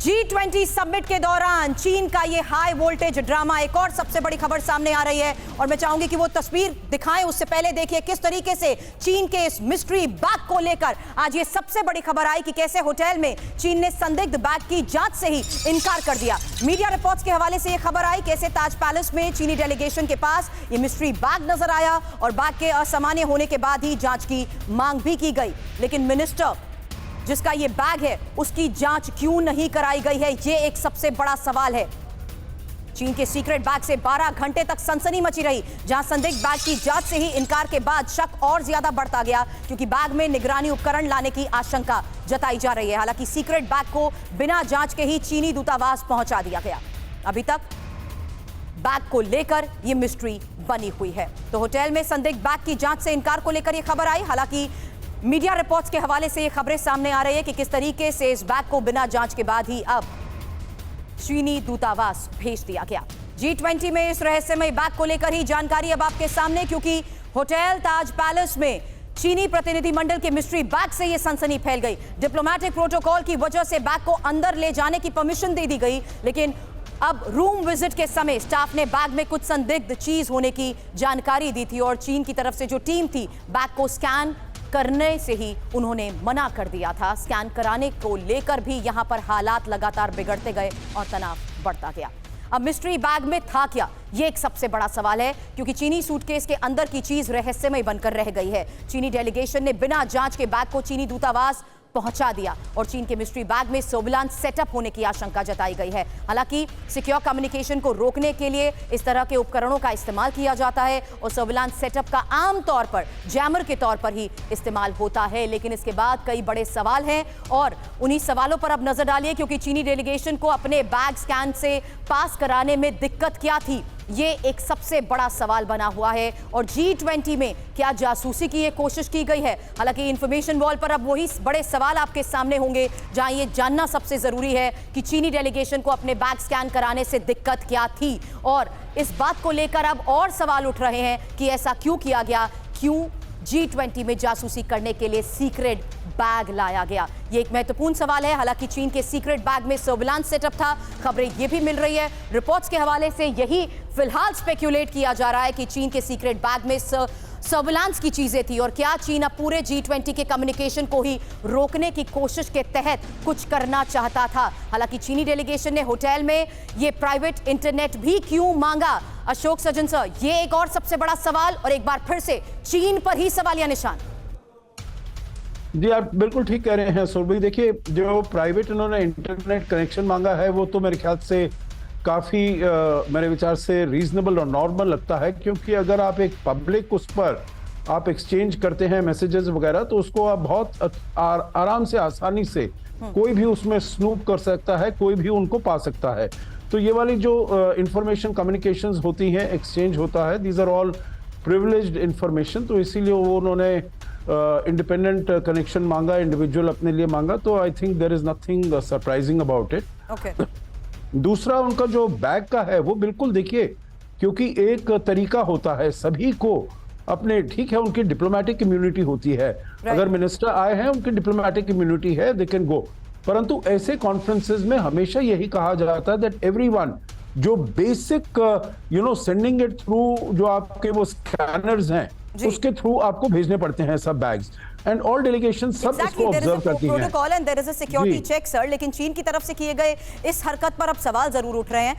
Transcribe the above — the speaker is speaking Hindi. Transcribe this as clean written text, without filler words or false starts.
G20 समिट के दौरान चीन का ये हाई वोल्टेज ड्रामा, एक और सबसे बड़ी खबर सामने आ रही है और मैं चाहूंगी कि वो तस्वीर दिखाएं। उससे पहले देखिए किस तरीके से चीन के इस मिस्ट्री बैग को लेकर आज ये सबसे बड़ी खबर आई कि कैसे होटल में चीन ने संदिग्ध बैग की जांच से ही इनकार कर दिया। मीडिया रिपोर्ट्स के हवाले से ये खबर आई कैसे ताज पैलेस में चीनी डेलीगेशन के पास ये मिस्ट्री बैग नजर आया और बैग के असामान्य होने के बाद ही जांच की मांग भी की गई, लेकिन मिनिस्टर जिसका ये बैग है उसकी जांच क्यों नहीं कराई गई है, ये एक सबसे बड़ा सवाल है। चीन के सीक्रेट बैग से 12 घंटे तक सनसनी मची रही, जहां संदिग्ध बैग की जांच से ही इनकार के बाद शक और ज्यादा बढ़ता गया क्योंकि बैग में निगरानी उपकरण लाने की आशंका जताई जा रही है। हालांकि सीक्रेट बैग को बिना जांच के ही चीनी दूतावास पहुंचा दिया गया। अभी तक बैग को लेकर यह मिस्ट्री बनी हुई है। तो होटल में संदिग्ध बैग की जांच से इनकार को लेकर यह खबर आई। हालांकि मीडिया रिपोर्ट्स के हवाले से ये खबरें सामने आ रही है कि किस तरीके से इस बैग को बिना जांच के बाद ही अब चीनी दूतावास भेज दिया गया। G20 में इस रहस्यमय बैग को लेकर ही जानकारी अब आपके सामने, क्योंकि होटल ताज पैलेस में चीनी प्रतिनिधिमंडल के मिस्ट्री बैग से यह सनसनी फैल गई। डिप्लोमेटिक प्रोटोकॉल की वजह से बैग को अंदर ले जाने की परमिशन दे दी गई, लेकिन अब रूम विजिट के समय स्टाफ ने बैग में कुछ संदिग्ध चीज होने की जानकारी दी थी और चीन की तरफ से जो टीम थी बैग को स्कैन करने से ही उन्होंने मना कर दिया था। स्कैन कराने को लेकर भी यहां पर हालात लगातार बिगड़ते गए और तनाव बढ़ता गया। अब मिस्ट्री बैग में था क्या, यह एक सबसे बड़ा सवाल है, क्योंकि चीनी सूटकेस के अंदर की चीज रहस्यमय बनकर रह गई है। चीनी डेलीगेशन ने बिना जांच के बैग को चीनी दूतावास पहुंचा दिया और चीन के मिस्ट्री बैग में सर्विलांस सेटअप होने की आशंका जताई गई है। हालांकि सिक्योर कम्युनिकेशन को रोकने के लिए इस तरह के उपकरणों का इस्तेमाल किया जाता है और सर्विलांस सेटअप का आमतौर पर जैमर के तौर पर ही इस्तेमाल होता है, लेकिन इसके बाद कई बड़े सवाल हैं और उन्हीं सवालों पर अब नजर डालिए, क्योंकि चीनी डेलीगेशन को अपने बैग स्कैन से पास कराने में दिक्कत क्या थी, ये एक सबसे बड़ा सवाल बना हुआ है। और G20 में क्या जासूसी की ये कोशिश की गई है? हालांकि इंफॉर्मेशन वॉल पर अब वही बड़े सवाल आपके सामने होंगे, जहां ये जानना सबसे जरूरी है कि चीनी डेलीगेशन को अपने बैग स्कैन कराने से दिक्कत क्या थी। और इस बात को लेकर अब और सवाल उठ रहे हैं कि ऐसा क्यों किया गया, क्यों G20 में जासूसी करने के लिए सीक्रेट बैग लाया गया, ये एक महत्वपूर्ण सवाल है। हालांकि चीन के सीक्रेट बैग में सर्विलांस सेटअप था, खबरें ये भी मिल रही है। रिपोर्ट्स के हवाले से यही फिलहाल स्पेक्युलेट किया जा रहा है कि चीन के सीक्रेट बैग में सर्विलांस की चीजें थी और क्या चीन अब पूरे G20 के कम्युनिकेशन को ही रोकने की कोशिश के तहत कुछ करना चाहता था। हालांकि चीनी डेलीगेशन ने होटल में ये प्राइवेट इंटरनेट भी क्यों मांगा, अशोक सज्जन सर, ये एक और सबसे बड़ा सवाल और एक बार फिर से चीन पर ही सवालिया निशान। जी आप बिल्कुल ठीक कह रहे हैं सुरभि। देखिए, जो प्राइवेट इन्होंने इंटरनेट कनेक्शन मांगा है वो तो मेरे ख्याल से काफ़ी मेरे विचार से रीजनेबल और नॉर्मल लगता है, क्योंकि अगर आप एक पब्लिक उस पर आप एक्सचेंज करते हैं मैसेजेस वगैरह, तो उसको आप बहुत आराम से आसानी से कोई भी उसमें स्नूप कर सकता है, कोई भी उनको पा सकता है। तो ये वाली जो इंफॉर्मेशन कम्युनिकेशंस होती हैं, एक्सचेंज होता है, these are all privileged information, तो इसीलिए वो उन्होंने इंडिपेंडेंट कनेक्शन मांगा, इंडिविजुअल अपने लिए मांगा। तो I think there is nothing surprising about it. दूसरा, उनका जो बैग का है वो बिल्कुल देखिए, क्योंकि एक तरीका होता है सभी को अपने, ठीक है उनकी डिप्लोमेटिक इम्यूनिटी होती है, अगर मिनिस्टर आए हैं उनकी डिप्लोमेटिक इम्यूनिटी है, दे कैन गो। परंतु ऐसे कॉन्फ्रेंसेस में हमेशा यही कहा जाता है दैट एवरीवन जो बेसिक सेंडिंग इट थ्रू जो आपके वो स्कैनर्स हैं उसके थ्रू आपको भेजने पड़ते हैं सब बैग्स, एंड ऑल डेलीगेशन सब इसको ऑब्जर्व करती हैं। Protocol and there is a security check sir, लेकिन चीन की तरफ से किए गए इस हरकत पर अब सवाल जरूर उठ रहे हैं।